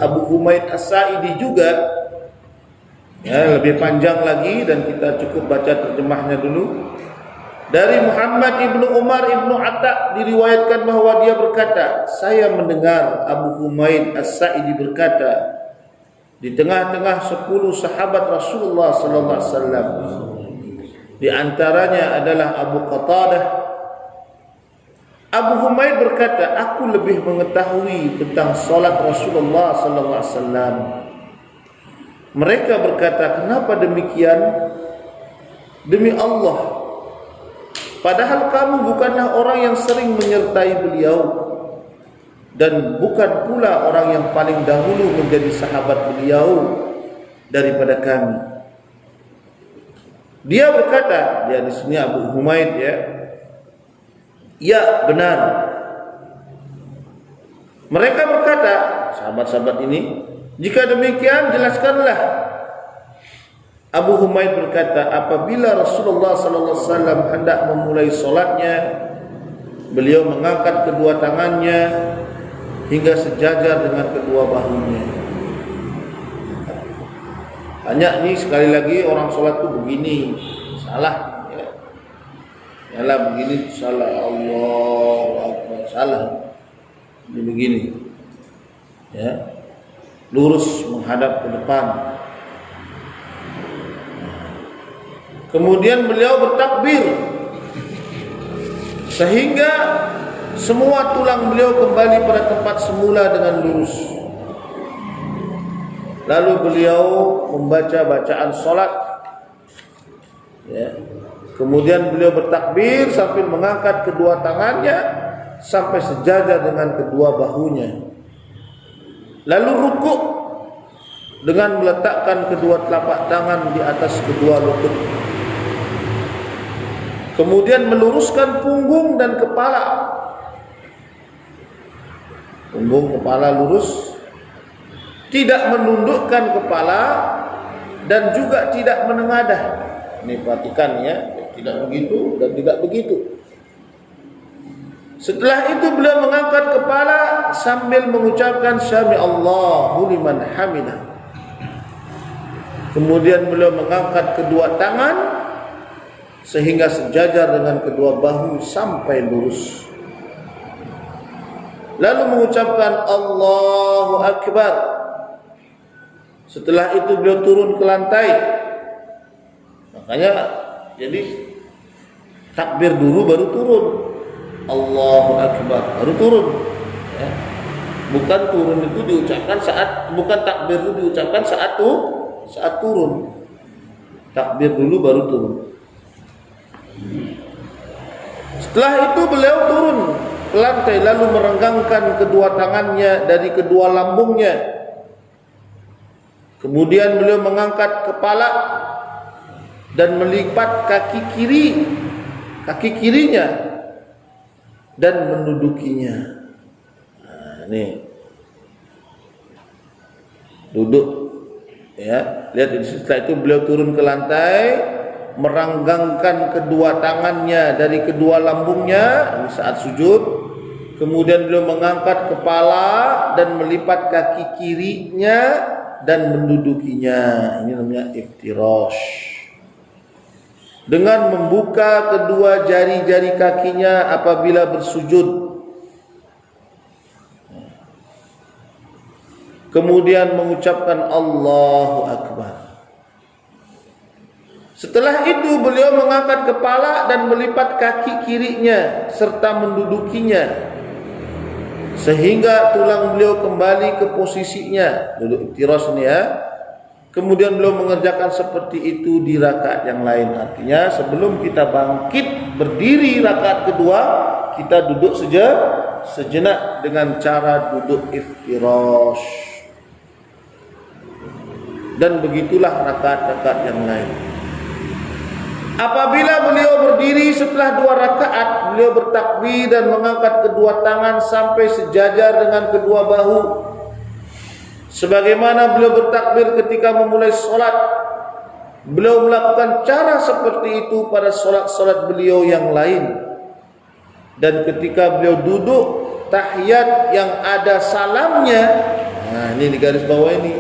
Abu Humaid As-Sa'idi juga, ya, lebih panjang lagi dan kita cukup baca terjemahnya dulu. Dari Muhammad ibnu Umar ibnu Atta diriwayatkan bahwa dia berkata, saya mendengar Abu Humaid As-Sa'idi berkata, di tengah-tengah 10 sahabat Rasulullah sallallahu alaihi wasallam, di antaranya adalah Abu Qatadah. Abu Humaid berkata, aku lebih mengetahui tentang salat Rasulullah sallallahu alaihi wasallam. Mereka berkata, kenapa demikian? Demi Allah, padahal kamu bukanlah orang yang sering menyertai beliau, dan bukan pula orang yang paling dahulu menjadi sahabat beliau daripada kami. Dia berkata, dia di sini Abu Humaid, ya benar. Mereka berkata, sahabat-sahabat ini, jika demikian jelaskanlah. Abu Humaid berkata, apabila Rasulullah sallallahu alaihi wasallam hendak memulai solatnya, beliau mengangkat kedua tangannya hingga sejajar dengan kedua bahunya. Hanya ini sekali lagi orang solat itu begini, salah. Yalah begini salah, Allahu Akbar, salah. Ini begini, ya, lurus menghadap ke depan. Kemudian beliau bertakbir sehingga semua tulang beliau kembali pada tempat semula dengan lurus. Lalu beliau membaca bacaan solat, ya. Kemudian beliau bertakbir sambil mengangkat kedua tangannya sampai sejajar dengan kedua bahunya. Lalu rukuk dengan meletakkan kedua telapak tangan di atas kedua lutut. Kemudian meluruskan punggung dan kepala. Punggung kepala lurus, tidak menundukkan kepala dan juga tidak menengadah. Ini perhatikan ya, tidak begitu dan tidak begitu. Setelah itu beliau mengangkat kepala sambil mengucapkan Sami Allahu liman hamidah. Kemudian beliau mengangkat kedua tangan sehingga sejajar dengan kedua bahu sampai lurus. Lalu mengucapkan Allahu Akbar. Setelah itu beliau turun ke lantai. Makanya jadi takbir dulu baru turun. Allahu Akbar baru turun, ya. Bukan turun itu diucapkan saat, bukan takbir itu diucapkan saat turun. Takbir dulu baru turun. Setelah itu beliau turun ke lantai lalu merenggangkan kedua tangannya dari kedua lambungnya. Kemudian beliau mengangkat kepala dan melipat kaki kirinya dan mendudukinya. Nah, ini duduk, ya. Lihat setelah itu beliau turun ke lantai, merenggangkan kedua tangannya dari kedua lambungnya ini saat sujud. Kemudian beliau mengangkat kepala dan melipat kaki kirinya dan mendudukinya. Ini namanya iftirash. Dengan membuka kedua jari-jari kakinya apabila bersujud. Kemudian mengucapkan Allahu Akbar. Setelah itu beliau mengangkat kepala dan melipat kaki kirinya serta mendudukinya sehingga tulang beliau kembali ke posisinya. Duduk iftirash ini, ya. Kemudian beliau mengerjakan seperti itu di rakaat yang lain. Artinya sebelum kita bangkit berdiri rakaat kedua, kita duduk sejenak dengan cara duduk iftirash. Dan begitulah rakaat-rakaat yang lain. Apabila beliau berdiri setelah 2 rakaat, beliau bertakbir dan mengangkat kedua tangan sampai sejajar dengan kedua bahu. Sebagaimana beliau bertakbir ketika memulai solat, beliau melakukan cara seperti itu pada solat-solat beliau yang lain. Dan ketika beliau duduk tahiyat yang ada salamnya, Nah, ini di garis bawah ini.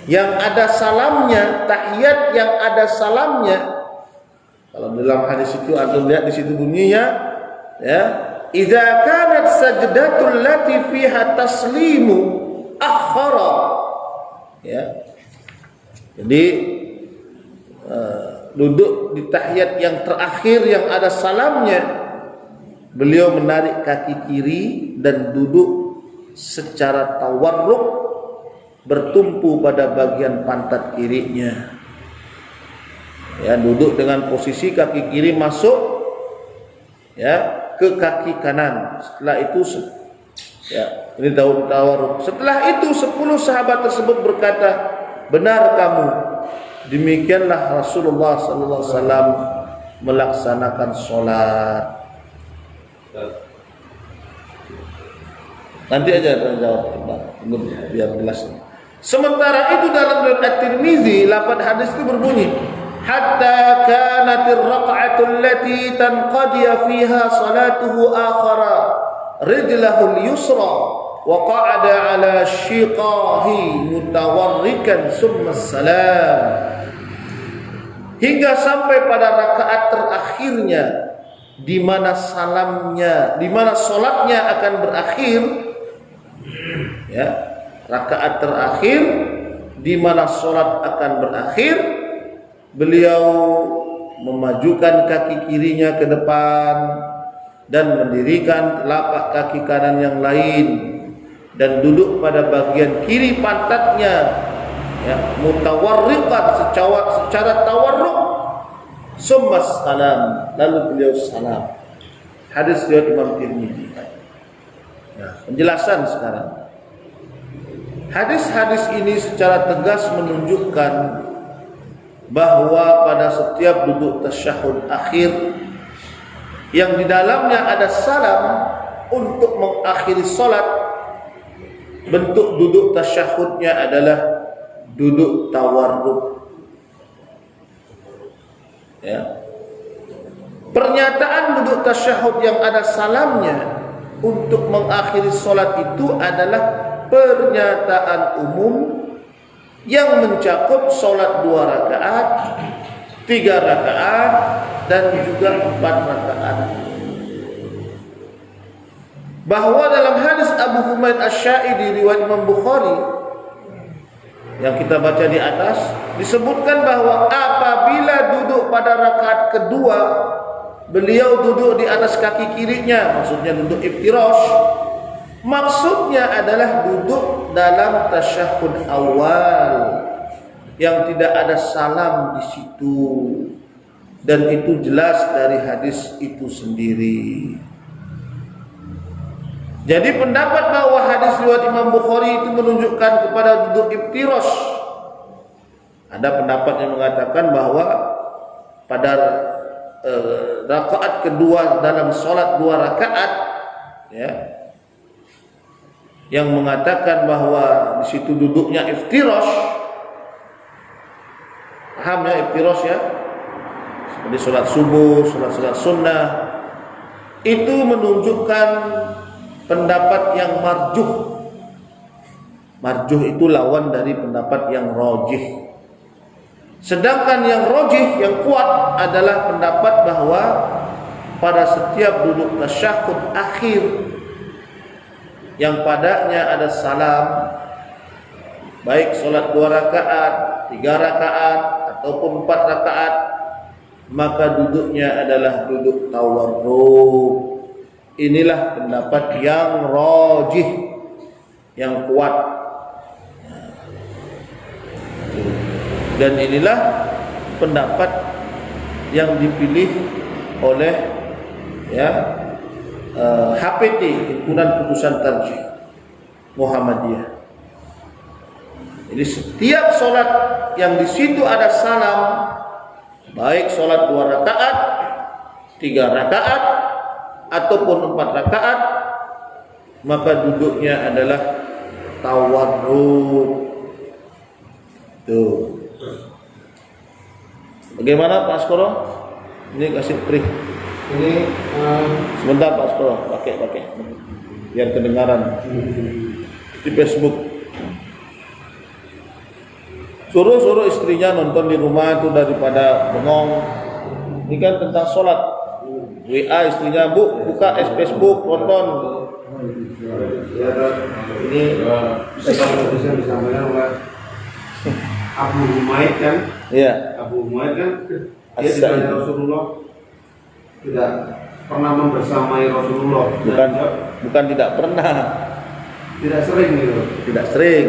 Yang ada salamnya, tahiyat yang ada salamnya. Kalau dalam hadis itu antum lihat di situ bunyinya, ya, idza kanat sajdatul lati fiha taslimu akhara. Ya. Jadi duduk di tahiyat yang terakhir yang ada salamnya, beliau menarik kaki kiri dan duduk secara tawarruk, bertumpu pada bagian pantat kirinya. Ya, duduk dengan posisi kaki kiri masuk ya ke kaki kanan. Setelah itu ya, ini daun tawarruk. Setelah itu 10 sahabat tersebut berkata, "Benar kamu." Demikianlah Rasulullah sallallahu alaihi wasallam melaksanakan salat. Nanti aja jawab biar jelas. Sementara itu dalam riwayat At-Tirmizi, lafaz hadis itu berbunyi, hatta kanatir raq'atul lati tanqadiya fiha salatuhu akhara rijlahu al-yusra wa qa'ada ala shiqahi mutawarrikan summa salam. Hingga sampai pada rakaat terakhirnya, di mana salamnya, di mana salatnya akan berakhir, ya, rakaat terakhir di mana salat akan berakhir, beliau memajukan kaki kirinya ke depan dan mendirikan telapak kaki kanan yang lain dan duduk pada bagian kiri pantatnya, ya, mutawarriqat, secara tawarruk, summa salam, lalu beliau salam. Hadis riwayat Imam Tirmizi. Nah, penjelasan sekarang. Hadis-hadis ini secara tegas menunjukkan bahwa pada setiap duduk tasyahud akhir yang di dalamnya ada salam untuk mengakhiri salat, bentuk duduk tasyahudnya adalah duduk tawarruk. Ya. Pernyataan duduk tasyahud yang ada salamnya untuk mengakhiri salat itu adalah pernyataan umum yang mencakup salat 2 rakaat, 3 rakaat, dan juga 4 rakaat. Bahwa dalam hadis Abu Humaid Asy-Sya'idi riwayat Imam Bukhari yang kita baca di atas, disebutkan bahwa apabila duduk pada rakaat kedua, beliau duduk di atas kaki kirinya, maksudnya duduk iftirash. Maksudnya adalah duduk dalam tasyahud awal yang tidak ada salam di situ, dan itu jelas dari hadis itu sendiri. Jadi pendapat bahwa hadis riwayat Imam Bukhari itu menunjukkan kepada duduk iftirash. Ada pendapat yang mengatakan bahwa pada rakaat kedua dalam salat 2 rakaat, ya, yang mengatakan bahwa di situ duduknya iftirash. Paham ya iftirash ya? Seperti salat subuh, salat sunnah, itu menunjukkan pendapat yang marjuh. Marjuh itu lawan dari pendapat yang rajih. Sedangkan yang rajih, yang kuat adalah pendapat bahwa pada setiap duduk tasyahud akhir yang padanya ada salam, baik salat 2 rakaat, 3 rakaat, ataupun 4 rakaat, maka duduknya adalah duduk tawarruk. Inilah pendapat yang rajih, yang kuat. Dan inilah pendapat yang dipilih oleh, ya, HPT, Himpunan Putusan Tarjih Muhammadiyah. Jadi setiap solat yang di situ ada salam, baik solat 2 rakaat, 3 rakaat, ataupun 4 rakaat, maka duduknya adalah tawarruk. Tuh. Bagaimana Pak Askoro? Ini kasih free. Ini Sebentar Pak Askoro, pakai biar kedengaran di Facebook. Suruh istrinya nonton di rumah itu daripada bengong. Ini kan tentang sholat. WA istrinya, Bu, buka Facebook, nonton. Ini bisa disampaikan oleh Abu Humaid kan? Iya. Abu Humaid kan dia ditanya Rasulullah tidak pernah membersamai Rasulullah. Bukan tidak pernah. Tidak sering gitu. Tidak sering.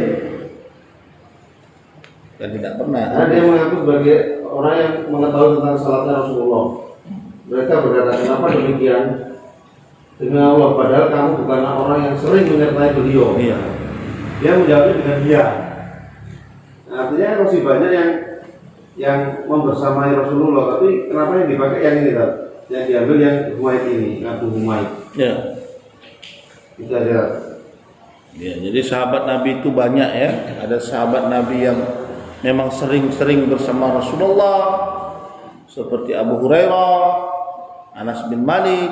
Dan tidak pernah. Karena dia mengaku sebagai orang yang mengetahui tentang salatnya Rasulullah. Mereka berkata, kenapa demikian? Demi Allah, padahal kamu bukanlah orang yang sering menyertai beliau. Iya. Dia menjawabnya dengan dia. Nah, artinya masih banyak yang membersamai Rasulullah, tapi kenapa yang dipakai yang ini kan? Yang diambil yang Humaid ini, Abu Humaid. Ya. Itu aja. Ya, jadi sahabat Nabi itu banyak ya. Ada sahabat Nabi yang memang sering-sering bersama Rasulullah, seperti Abu Hurairah, Anas bin Malik,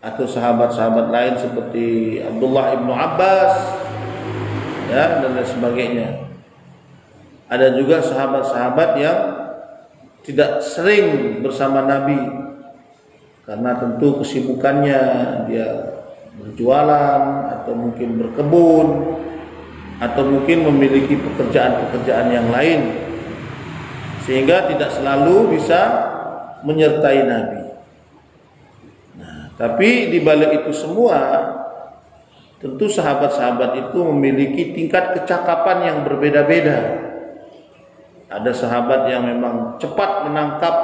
atau sahabat-sahabat lain seperti Abdullah ibnu Abbas, ya, dan lain sebagainya. Ada juga sahabat-sahabat yang tidak sering bersama Nabi karena tentu kesibukannya, dia berjualan atau mungkin berkebun atau mungkin memiliki pekerjaan-pekerjaan yang lain sehingga tidak selalu bisa menyertai Nabi. Nah, tapi di balik itu semua tentu sahabat-sahabat itu memiliki tingkat kecakapan yang berbeda-beda. Ada sahabat yang memang cepat menangkap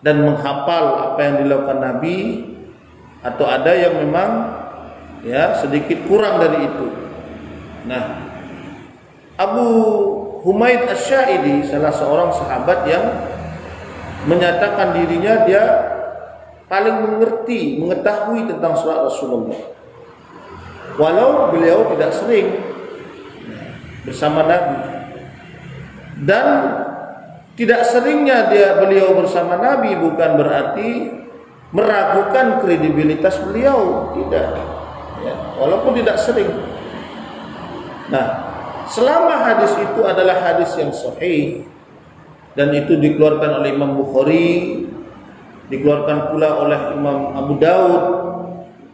dan menghafal apa yang dilakukan Nabi, atau ada yang memang ya sedikit kurang dari itu. Nah, Abu Humaid Asy-Sya'idi salah seorang sahabat yang menyatakan dirinya dia paling mengetahui tentang salat Rasulullah. Walau beliau tidak sering bersama Nabi. Dan tidak seringnya beliau bersama Nabi bukan berarti meragukan kredibilitas beliau, tidak. Ya, walaupun tidak sering. Nah, selama hadis itu adalah hadis yang sahih dan itu dikeluarkan oleh Imam Bukhari, dikeluarkan pula oleh Imam Abu Daud,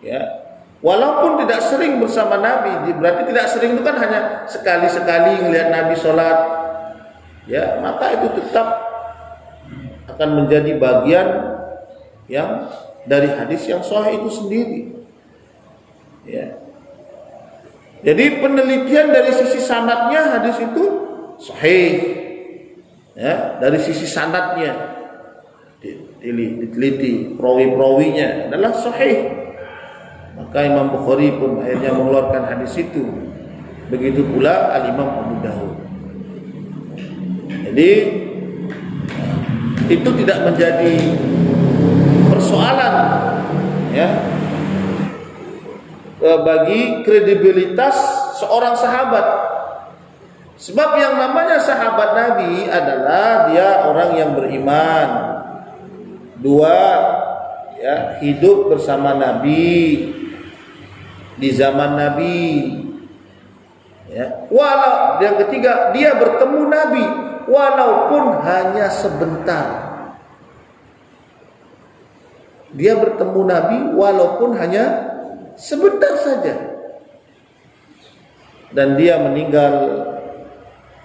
ya. Walaupun tidak sering bersama Nabi, berarti tidak sering itu kan hanya sekali-sekali melihat Nabi sholat, ya, maka itu tetap akan menjadi bagian yang dari hadis yang sahih itu sendiri. Ya. Jadi penelitian dari sisi sanadnya hadis itu sahih. Ya, dari sisi sanadnya diteliti perawi-perawinya adalah sahih. Maka Imam Bukhari pun akhirnya mengeluarkan hadis itu. Begitu pula Al-Imam Abu Daud. Jadi itu tidak menjadi persoalan ya bagi kredibilitas seorang sahabat. Sebab yang namanya sahabat Nabi adalah dia orang yang beriman. Dua, ya, hidup bersama Nabi di zaman Nabi. Ya. Walau yang ketiga, dia bertemu Nabi walaupun hanya sebentar. Dia bertemu Nabi walaupun hanya sebentar saja. Dan dia meninggal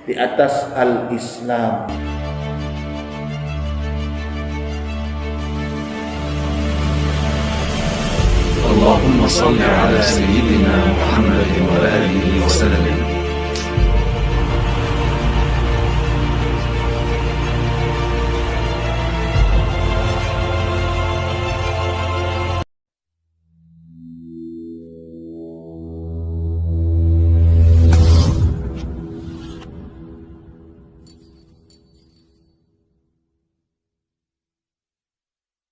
di atas al-Islam. اللهم صل على سيدنا محمد وآله وسلم.